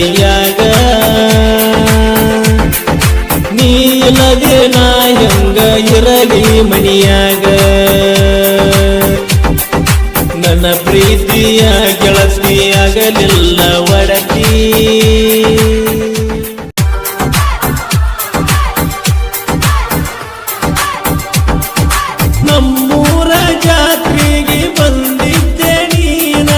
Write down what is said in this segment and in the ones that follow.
ದಾರಿಯಾಗ ನೀ ಇಲ್ಲದೆ ನಾ ಹೆಂಗ ಇರಲಿ ಮನಿಯಾಗ ನನ್ನ ಪ್ರೀತಿಯ ಗೆಳತಿಯಾಗಲಿಲ್ಲ ಒಡತಿ ನಮ್ಮೂರ ಜಾತ್ರೆಗೆ ಬಂದಿದ್ದೆ ನೀನ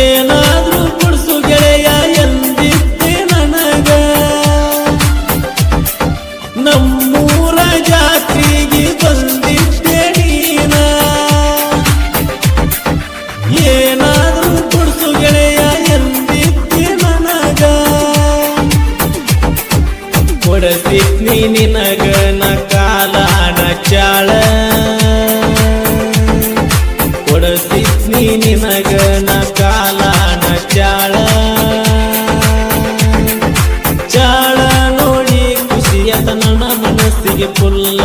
ಏನಾದ್ರೂ ಕೊಡ್ಸು ಗೆಳೆಯ ಎಂದಿದ್ದೆ ನನಗ ನಮ್ಮೂರ ಜಾತ್ರೆಗೆ ಬಂದಿದ್ದೆ ನೀನ ಏನಾದ್ರೂ ಕೊಡ್ಸು ಗೆಳೆಯ ಎಂದಿದ್ದೆ ನನಗ ಕೊಡಸಿದ್ನಿ ನಿನಗ ನ ಕಾಲಾನ ಚಾಳ ಕೊಡಸಿದ್ನಿ ನಿನಗ ನ ಕಾಲಾನ ಚಾಳ ಚಾಳ ನೋಡಿ ಖುಷಿಯತ ನನ್ನ ಮನಸ್ಸಿಗೆ ಫುಲ್ಲ